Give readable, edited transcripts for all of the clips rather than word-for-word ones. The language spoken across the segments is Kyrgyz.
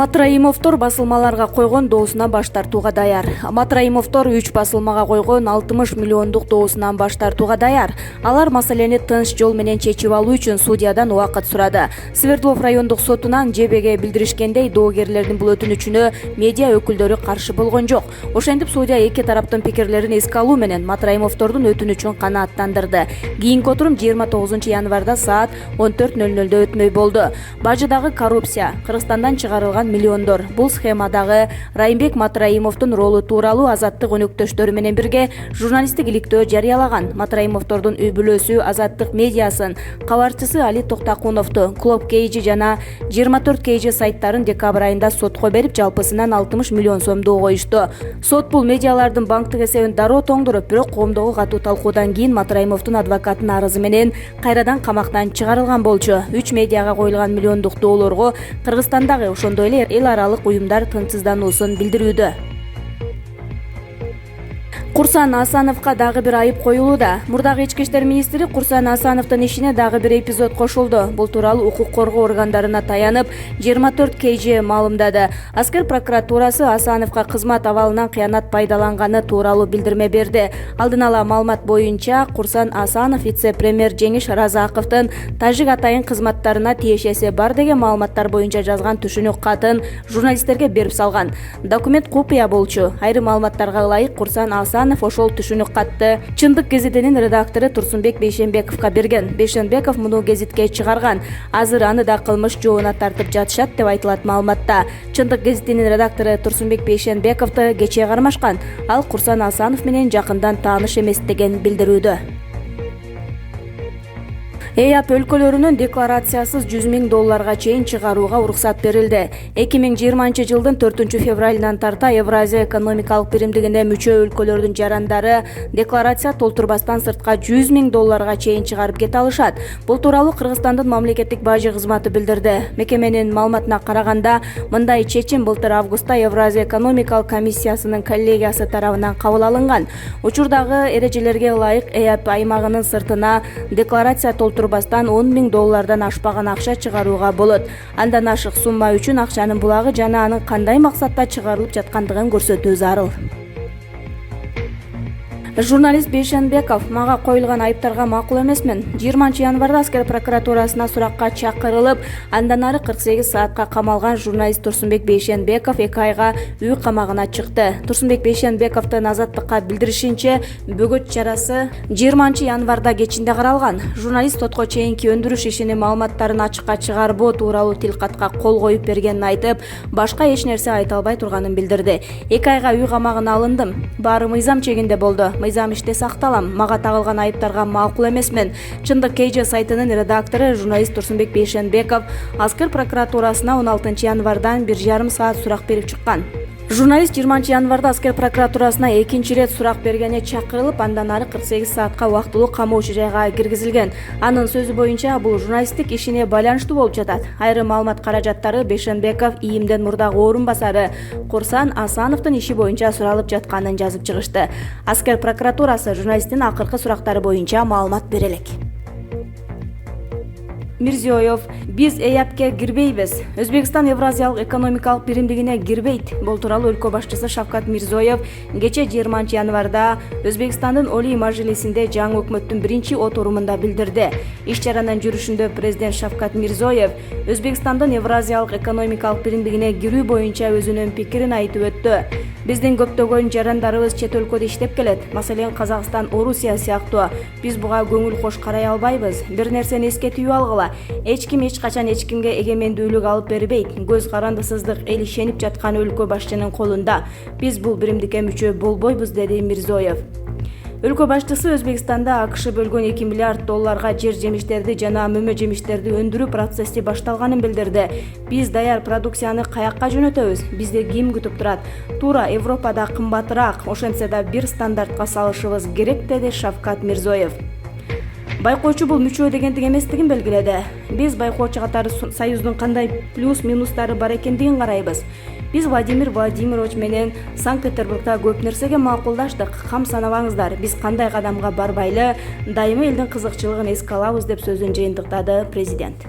Матраимовдор басылмаларга койгон доосуна баш тартууга даяр. Матраимовдор 3 басылмага койгон 60 миллиондук доосунан баш тартууга даяр. Алар маселени тынч жол менен чечип алуу үчүн судьядан убакыт сурады. Свердлов райондук сотунан ЖБГ билдиришкендей, доогерлердин бул өтүнүчүнө медиа өкүлдөрү каршы болгон жок. Ошентип судья эки тараптын пикирлерин эске алуу менен Матраимовдордун өтүнүчүн канааттандырды. Кийинки отурум 29 январда саат 14:00 өтмөй болду. Бажыдагы коррупция, Кыргызстандан чыгарылган миллиондор. Бул схемадагы Райымбек Матраимовдун ролу тууралуу Азаттык өнөктөштөрү менен бирге журналисттик иликтөө жарыялаган. Матраимовдордун үй бүлөсү Азаттык медиасын, кабарчысы Али Токтакуновду, Клуб Кейжи жана 24 Кейжи сайттарын декабрь айында сотко берип, жалпысынан 60 миллион сомду коюшту. Сот бул медиалардын банктык эсебин дароо тоңдуруп, бирок коомдогу катуу талкуудан кийин Матраимовдун адвокатынын арызы менен кайрадан камактан чыгарылган болчу. 3 медиага коюлган миллиондук доолорго Кыргызстандагы ошондой эле эл аралык уюмдар тынчсыздануусун билдирүүдө. Курсан Асановго дагы бир айып коюлууда. Мурдагы ички иштер министри Курсан Асановдун ишине дагы бир эпизод кошулду. Бул тууралуу укук коргоо органдарына таянып 24 КЖ маалымдады. Аскер прокуратурасы Асановго кызмат абалынан кыянат пайдаланганы тууралуу билдирме берди. Алдын ала маалымат боюнча, Курсан Асанов вице-премьер Жеңиш Разаковдун тажик атайын кызматтарына тиешеси бар деген маалыматтар боюнча жазган түшүнүк катын журналисттерге берип салган. Документ купуя болчу. Айрым маалыматтарга ылайык, Курсан Асанов ошол түшүнүк катты Чындык гезитинин редактору Турсунбек Бейшенбековго берген. Бейшенбеков муну гезитке чыгарган. Азыр аны да кылмыш жообуна тартып жатышат деп айтылат маалыматта. Чындык гезитинин редактору Турсунбек Бейшенбековду кечээ кармашкан. Ал Курсан Асанов менен жакындан тааныш эмес деген билдирүүдө. ЭАП өлкөлөрүнүн декларациясыз $100,000 чейин чыгарууга уруксат берилди. 2020 жылдын 4 февралынан тарта Евразия экономикалык биримдигине мүчө өлкөлөрдүн жарандары декларация толтурбастан сыртка $100,000 чейин чыгарып кете алышат. Бул тууралуу Кыргызстандын мамлекеттик бажы кызматы билдирди. Мекеменин маалыматына караганда, мындай чечим былтыр августта Евразия экономикалык комиссиясынын коллегиясы тарабынан кабыл алынган. Учурдагы эрежелерге ылайык ЭАП аймагынын сыртына декларация толтурбастан $10,000 ашпаган акча чыгарууга болот. Андан ашык сумма үчүн акчанын булагы жана анын кандай максатта чыгарылып жаткандыгын көрсөтүү зарыл. Журналист Бейшенбеков: мага коюлган айыптарга макул эмесмин. 20 январда Аскер прокуратурасына суракка чакырылып, андан ары 48 саатка камалган журналист Турсунбек Бейшенбеков 2 айга үй камагына чыкты. Турсунбек Бейшенбековдун Азаттыкка билдиришинче, бөгөт чарасы 20 январда кечинде каралган. Журналист сотко чейинки өндүрүш ишинин маалыматтарын ачыкка чыгарбоо тууралуу тилкатка кол коюп бергенин айтып, башка эч нерсе айта албай турганын билдирди. 2 айга үй камагына алындым. Баары мыйзам чегинде болду. Мыйзам иште сакталам. Мага тагылган айыптарга макул эмесмин. Чындык Кейжи сайтынын редактору журналист Турсунбек Бейшенбеков Аскер прокуратурасына 16 январдан 1,5 саат сурак берип чыккан. Журналист 20 январда Аскер прокуратурасына экинчи ирет сурак бергене чакырылып, андан ары 48 саатка убактылуу камоочу жайга киргизилген. Анын сөзү боюнча, бул журналисттик ишине байланыштуу болуп жатат. Айрым маалымат каражаттары Бейшенбеков ИИМдин мурдагы орун басары Курсан Асановдун иши боюнча суралып жатканын жазып чыгышты. Аскер прокуратурасы журналисттин акыркы сурактары боюнча маалымат бере элек. Мирзиёев: биз ЭАПке кирбейбиз. Өзбекстан Евразиялык экономикалык биримдигине кирбейт. Бул тууралуу өлкө башчысы Шавкат Мирзиёев кечээ 20 январда Өзбекстандын Олий Мажлисинде жаңы өкмөттүн биринчи отурумунда билдирди. Иш чаранын жүрүшүндө президент Шавкат Мирзиёев Өзбекстандын Евразиялык экономикалык биримдигине кирүү боюнча өзүнүн пикирин айтып өттү. Биздин көптөгөн жарандарыбыз чет өлкөдө иштеп келет. Маселен, Казакстан, Орусия сыяктуу. Биз буга көңүл кош карай албайбыз. Бир нерсени эскертүү алгыла. Эч ким эч качан эч кимге эгемендүүлүк алып бербейт. Көз карандысыздык эл ишенип жаткан өлкө башчынын колунда. Биз бул биримдикке мүчө болбойбуз, деди Мирзиёев. Өлкө башчысы Өзбекстанда АКШ бөлгөн $2 миллиард жер жемиштерди жана мөмө жемиштерди өндүрүү процесси башталганын билдирди. Биз даяр продукцияны каякка жөнөтөбүз? Бизди ким күтүп турат? Туура Европада кымбатыраак, ошентсе да бир стандартка салышыбыз керек, деди Шавкат Мирзиёев. Байкоочу бул мүчө дегендик эместигин белгиледи. Биз байкоочу катары союздун кандай плюс-минустары бар экендигин карайбыз. Биз Владимир Владимирович менен Санкт-Петербургда көп нерсеге макулдаштык. Кам санабаңыздар, биз кандай кадамга барбайлы, дайыма элдин кызыкчылыгын эске алабыз, деп сөзүн жыйынтыктады президент.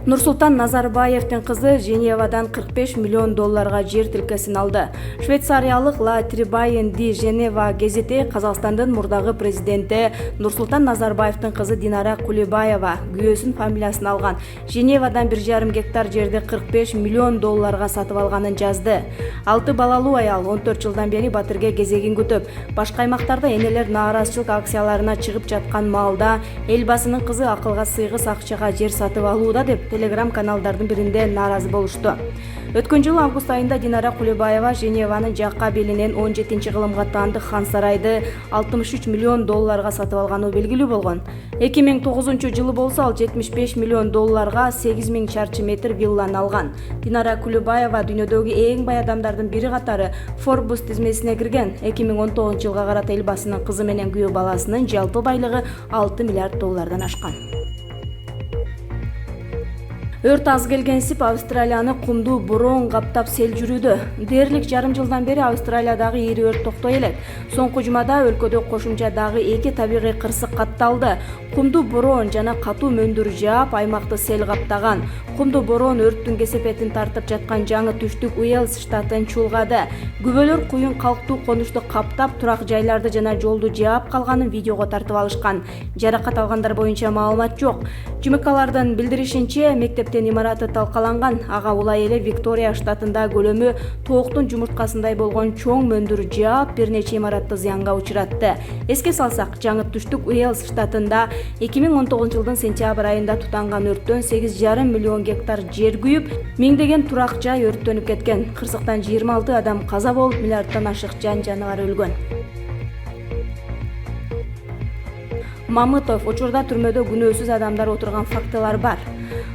Нурсултан Назарбаевдин кызы Женевадан 45 миллион долларга жер тилкесин алды. Швейцариялык Ла Трибайен ди Женева гезити Казакстандын мурдагы президенти Нурсултан Назарбаевдин кызы Динара Кулебаева күйөөсүнүн фамилиясын алган Женевадан 1,5 гектар жерди 45 миллион долларга сатып алганын жазды. 6 балалуу аял 14 жылдан бери батирге кезегин күтүп, башка аймактарда энелер нааразычылык акцияларына чыгып жаткан маалда элбасынын кызы акылга сыйгыс акчага жер сатып алууда деп телеграм-каналдардын биринде нааразы болушту. Өткөн жылы август айында Динара Кулебаева Женеванын жакка белинен 17-кылымга таандык хан сарайды 63 миллион долларга сатып алганы белгилүү болгон. 2009 жылы болсо ал 75 миллион долларга 8000 чарчы метр вилланы алган. Динара Кулебаева дүйнөдөгү эң бай адамдардын бири катары Forbes тизмесине кирген. 2019 жылга карата элбасынын кызы менен күйөө баласынын жалпы байлыгы 6 миллиард доллардан ашкан. Өрт аз келгенсип Австралияны кумдуу бороон каптап сел жүрүүдө. Дээрлик жарым жылдан бери Австралиядагы ири өрт токтой элек. Соңку жумада өлкөдө кошумча дагы 2 табигый кырсык катталды. Кумдуу бороон жана катуу мөндүр жаап, аймакты сел каптаган. Кумдуу бороон өрттүн кесепетин тартып жаткан жаңы түштүк Уэльс штатын чулгады. Күбөлөр куюн калктуу конушту каптап, турак жайларды жана жолду жаап калганын видеого тартып алышкан. Жаракат алгандар боюнча маалымат жок. ЖМКлардын билдиришинче, мектептен имараты талкаланган. Ага улай эле Виктория штатында көлөмү тооктун жумурткасындай болгон чоң мөндүр жаап, бир нече имаратты зыянга учуратты. Эске салсак, жаңы түштүк Уэльс штатында 2019 жылдын сентябрь айында тутанган өрттөн 8,5 миллион гектар жер күйүп, миңдеген турак жай өрттөнүп кеткен. Кырсыктан 26 адам каза болуп, миллиарддан ашык жан-жаныбар өлгөн. Мамытов учурда түрмөдө күнөөсүз адамдар отурган фактылар бар.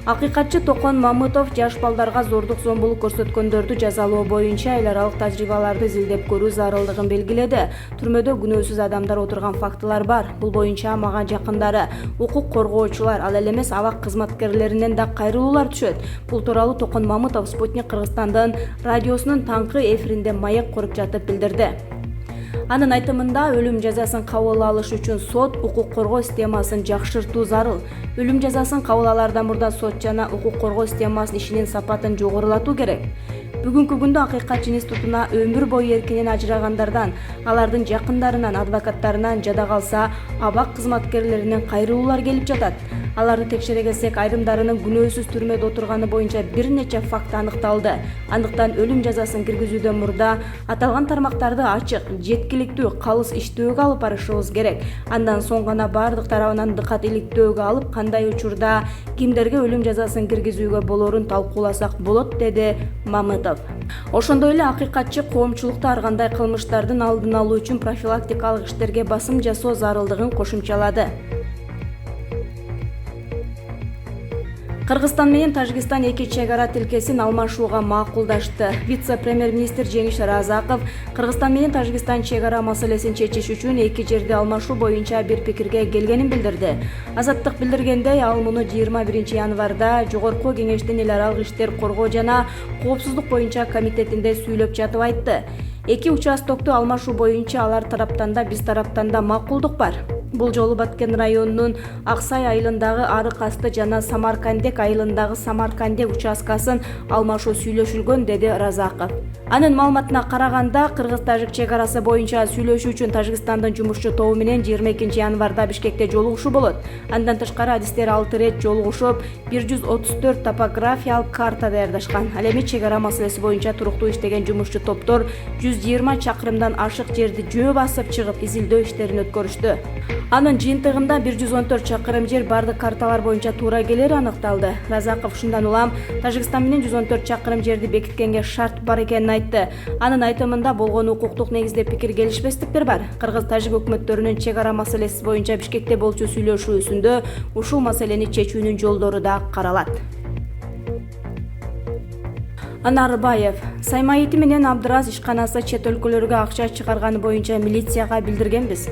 Акыйкатчы Токон Мамытов жаш балдарга зордук зомбулук көрсөткөндөрдү жазалоо боюнча эл аралык тажрыйбаларды изилдеп көрүү зарылдыгын белгиледи. Түрмөдө күнөөсүз адамдар отурган фактылар бар. Бул боюнча мага жакындары, укук коргоочулар, ал эле эмес абак кызматкерлеринен да кайрылуулар түшөт. Бул тууралуу Токон Мамытов Спутник Кыргызстандын радиосунун таңкы эфиринде маек куруп жатып билдирди. Анын айтымында өлүм жазасын кабыл алыш үчүн сот укук коргоо системасын жакшыртуу зарыл. Өлүм жазасын кабыл алаардан мурда сот жана укук коргоо системасынын ишинин сапатын жогорулатуу керек. Бүгүнкү күндө Акыйкатчы институтуна өмүр бою эркинен ажырагандардан, алардын жакындарынан, адвокаттарынан жада калса, абак кызматкерлеринен кайрылуулар келип жатат. Аларды текшере келсек, айрымдарынын күнөөсүз түрмөдө отурганы боюнча бир нече факт аныкталды. Андыктан өлүм жазасын киргизүүдөн мурда аталган тармактарды ачык, жеткиликтүү, калыс иштөөгө алып барышыбыз керек. Андан соң гана бардык тарабынан дыкат иликтөөгө алып, кандай учурда кимдерге өлүм жазасын киргизүүгө болорун талкууласак болот, деди Мамытов. Ошондой эле акыйкатчы коомчулукта ар кандай кылмыштардын алдын алуу үчүн профилактикалык иштерге басым жасоо зарылдыгын кошумчалады. Кыргызстан менен Тажикстан эки чек ара тилкесин алмашууга макулдашты. Вице-премьер-министр Жеңиш Разаков Кыргызстан менен Тажикстан чек ара маселесин чечиш үчүн эки жерди алмашуу боюнча бир пикирге келгенин билдирди. Азаттык билдиргендей, ал муну 21 январда Жогорку Кеңештин эл аралык иштер коргоо жана коопсуздук боюнча комитетинде сүйлөп жатып айтты. Эки участокту алмашуу боюнча алар тараптан да биз тараптан да макулдук бар. Бул жолу Баткен районунун Аксай айылындагы Арык асты жана Самаркандек айылындагы Самаркандек участкасын алмашуу сүйлөшүлгөн, деди Разаков. Анын маалыматына караганда, Кыргыз-Тажик чек арасы боюнча сүйлөшүү үчүн Тажикстандын жумушчу тобу менен 22 январда Бишкекте жолугушуу болот. Андан тышкары адистер 6 рет жолугушуп, 134 топографиялык карта даярдашкан. Ал эми чек ара маселеси боюнча туруктуу иштеген жумушчу топтор 120 чакырымдан ашык жерди жөө басып чыгып изилдөө иштерин өткөрүштү. Анын жыйынтыгында 114 чакырым жер бардык карталар боюнча туура келери аныкталды. Разаков ушундан улам Тажикстан менен 114 чакырым жерди бекиткенге шарт бар экенин айтты. Анын айтымында болгон укуктук негизде пикир келишпестиктер бар. Кыргыз-Тажик өкмөттөрүнүн чек ара маселеси боюнча Бишкекте болчу сүйлөшүүсүндө ушул маселени чечүүнүн жолдору да каралат. Анарбаев Саймайыты менен Абдыраз ишканасы чет өлкөлөргө акча чыгарганы боюнча милицияга билдиргенбиз.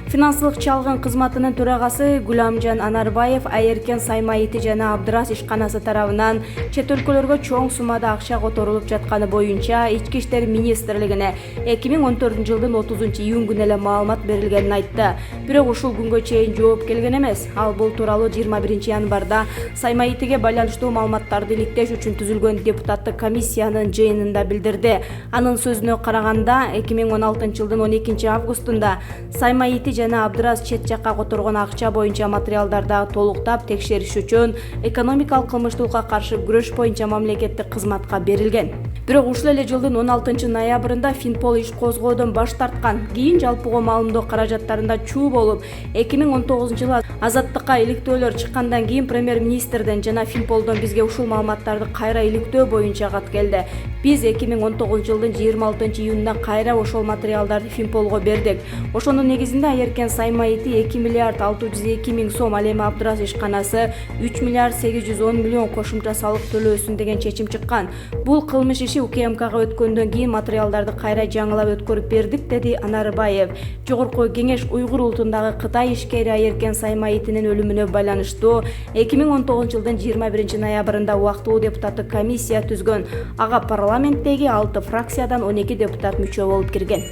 Финансылык чалгын кызматынын төрагасы Гуламжан Анарбаев Айеркен Саймайыты жана Абдыраз ишканасы тарабынан чет өлкөлөргө чоң суммада акча которулуп жатканы боюнча Ички иштер министрлигине 2014-жылдын 30-июнь күнү эле маалымат берилгенин айтты. Бирок ушул күнгө чейин жооп келген эмес. Ал бул тууралуу 21-январда Саймайытыга байланыштуу маалыматтарды иликтеш үчүн түзүлгөн депутаттык комиссиянын жыйынында билдирди. Анын сөзүнө караганда 2016-жылдын 12-августунда Саймайыты жана Абдыраз чет жакка которгон акча боюнча материалдарды толуктап текшериш үчүн экономикалык кылмыштуулукка каршы күрөш боюнча мамлекеттик кызматка берилген. Бирок ушул эле жылдын 16-ноябрында Финпол иш козгоодон баш тарткан. Кийин жалпыга маалымдоо каражаттарында чуу болуп, 2019-жылы азаттыкка иликтөөлөр чыккандан кийин премьер-министрден жана Финполдон бизге ушул маалыматтарды кайра иликтөө боюнча кат келди. Биз 2019-жылдын 26-июнунда кайра ошол материалдарды Финполго бердик. Ошонун негизинде Айеркен Саймайыты 2 миллиард 602 миң сом, ал эми Абдыраз ишканасы 3 миллиард 810 миллион кошумча салык төлөөсүн деген чечим чыккан. Бул кылмыш иши УКМКга өткөндөн кийин материалдарды кайра жаңылап өткөрүп бердик, деди Анарбаев. Жогорку кеңеш уйгур улутундагы Кытай ишкери Айеркен Саймайытынын өлүмүнө байланыштуу 2019-жылдын 21-ноябрында убактылуу депутаттык комиссия түзгөн. Ага парламенттеги 6 фракциядан 12 депутат мүчө болуп кирген.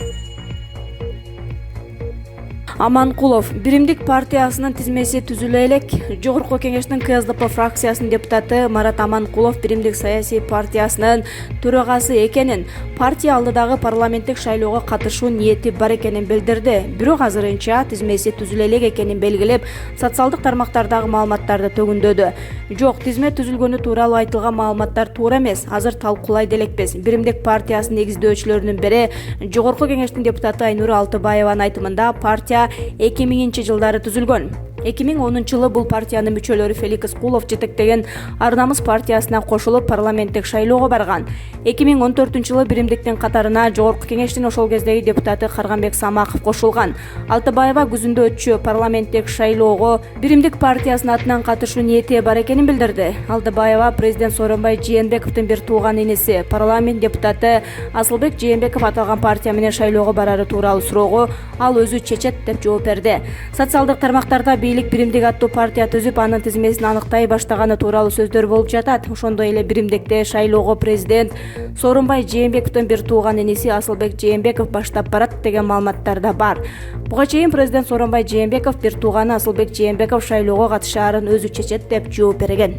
Аманкулов Биримдик партиясынын тизмеси түзүлө элек. Жогорку кеңештин КСДП фракциясынын депутаты Марат Аманкулов Биримдик саясий партиясынын төрагасы экенин, партия алдыдагы парламенттик шайлоого катышуу ниети бар экенин билдирди. Бирок азырынча тизмеси түзүлө элек экенин белгилеп, социалдык тармактардагы маалыматтарды төгүндөдү. Жок, тизме түзүлгөнү тууралуу айтылган маалыматтар туура эмес. Азыр талкуулайт элекпиз. Биримдик партиясынын негиздөөчүлөрүнүн бири Жогорку кеңештин депутаты Айнура Алтыбаеванын айтымында партия 2000-жылдары түзүлгөн. 2010-жылы бул партиянын мүчөлөрү Феликс Кулов жетектеген Ар намыс партиясына кошулуп парламенттик шайлоого барган. 2014-жылы Биримдиктин катарына Жогорку кеңештин ошол кездеги депутаты Карганбек Самаков кошулган. Алтыбаева күзүндө өтчү парламенттик шайлоого Биримдик партиясынын атынан катышуу ниети бар экенин билдирди. Алтыбаева президент Сооронбай Жээнбековдун бир тууган иниси, парламент депутаты Асылбек Жээнбеков аталган партия менен шайлоого барары тууралуу суроого ал өзү чечет деп жооп берди. Социалдык тармактарда бийлик Биримдик аттуу партия түзүп, анын тизмесин аныктай баштаганы тууралуу сөздөр болуп жатат. Ошондой эле Биримдикте шайлоого президент Сооронбай Жээнбековдун бир тууган иниси Асылбек Жээнбеков баштап барат деген маалыматтар да бар. Буга чейин президент Сооронбай Жээнбеков бир тууганы Асылбек Жээнбеков шайлоого катышаарын өзү чечет деп жооп берген.